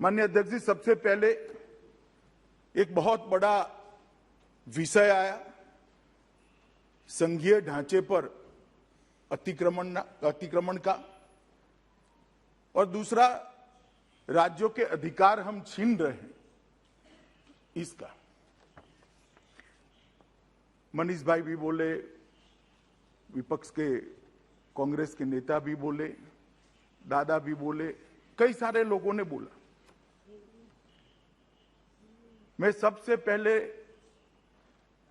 माननीय अध्यक्ष जी, सबसे पहले एक बहुत बड़ा विषय आया, संघीय ढांचे पर अतिक्रमण का, और दूसरा राज्यों के अधिकार हम छीन रहे हैं इसका। मनीष भाई भी बोले, विपक्ष के कांग्रेस के नेता भी बोले, दादा भी बोले, कई सारे लोगों ने बोला। मैं सबसे पहले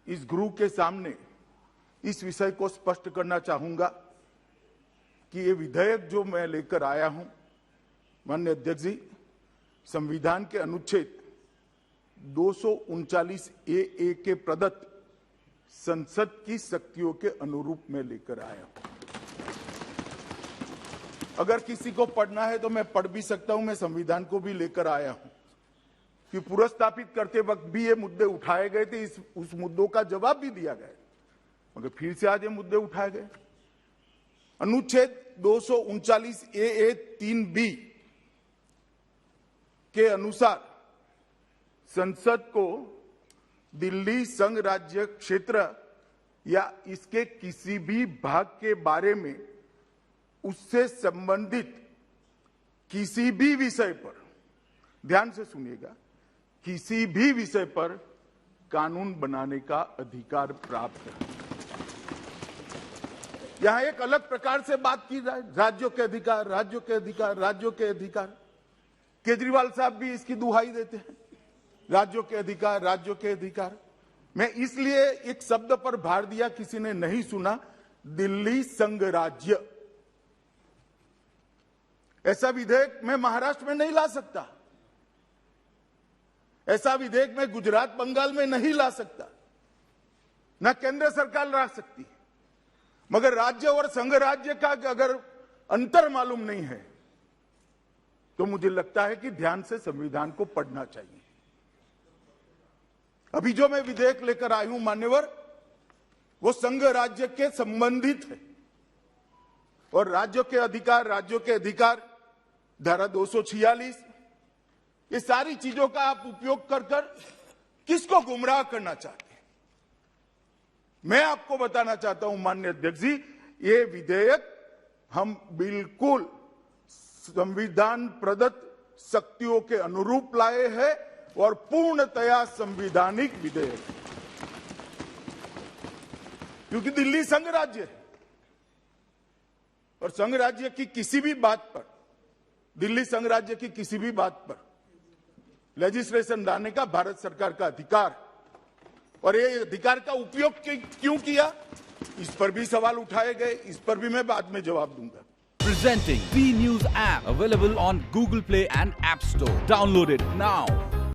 इस गृह के सामने इस विषय को स्पष्ट करना चाहूंगा कि ये विधेयक जो मैं लेकर आया हूं, माननीय अध्यक्ष जी, संविधान के अनुच्छेद 239 ए के प्रदत्त संसद की शक्तियों के अनुरूप में लेकर आया हूं। अगर किसी को पढ़ना है तो मैं पढ़ भी सकता हूं, मैं संविधान को भी लेकर आया हूं कि पुनर्स्थापित करते वक्त भी ये मुद्दे उठाए गए थे, उस मुद्दों का जवाब भी दिया गया, मगर फिर से आज ये मुद्दे उठाए गए। अनुच्छेद 239 ए 3B के अनुसार संसद को दिल्ली संघ राज्य क्षेत्र या इसके किसी भी भाग के बारे में उससे संबंधित किसी भी विषय पर, ध्यान से सुनिएगा, किसी भी विषय पर कानून बनाने का अधिकार प्राप्त है। यहां एक अलग प्रकार से बात की जाए, राज्यों के अधिकार, राज्यों के अधिकार, राज्यों के अधिकार। केजरीवाल साहब भी इसकी दुहाई देते हैं, राज्यों के अधिकार, राज्यों के अधिकार। मैं इसलिए एक शब्द पर भार दिया, किसी ने नहीं सुना, दिल्ली संघ राज्य। ऐसा विधेयक मैं महाराष्ट्र में नहीं ला सकता, ऐसा विधेयक मैं गुजरात बंगाल में नहीं ला सकता, ना केंद्र सरकार ला सकती। मगर राज्य और संघ राज्य का अगर अंतर मालूम नहीं है तो मुझे लगता है कि ध्यान से संविधान को पढ़ना चाहिए। अभी जो मैं विधेयक लेकर आई हूं मान्यवर, वो संघ राज्य के संबंधित है, और राज्यों के अधिकार धारा 246, ये सारी चीजों का आप उपयोग कर किसको गुमराह करना चाहते हैं। मैं आपको बताना चाहता हूं माननीय अध्यक्ष जी, ये विधेयक हम बिल्कुल संविधान प्रदत्त शक्तियों के अनुरूप लाए हैं और पूर्णतया संवैधानिक विधेयक, क्योंकि दिल्ली संघ राज्य है और संघ राज्य की किसी भी बात पर, दिल्ली संघ राज्य की किसी भी बात पर लेजिस्लेशन लाने का भारत सरकार का अधिकार, और ये अधिकार का उपयोग क्यों किया, इस पर भी सवाल उठाए गए, इस पर भी मैं बाद में जवाब दूंगा। Presenting V News app, available on Google Play and App Store. Download it now.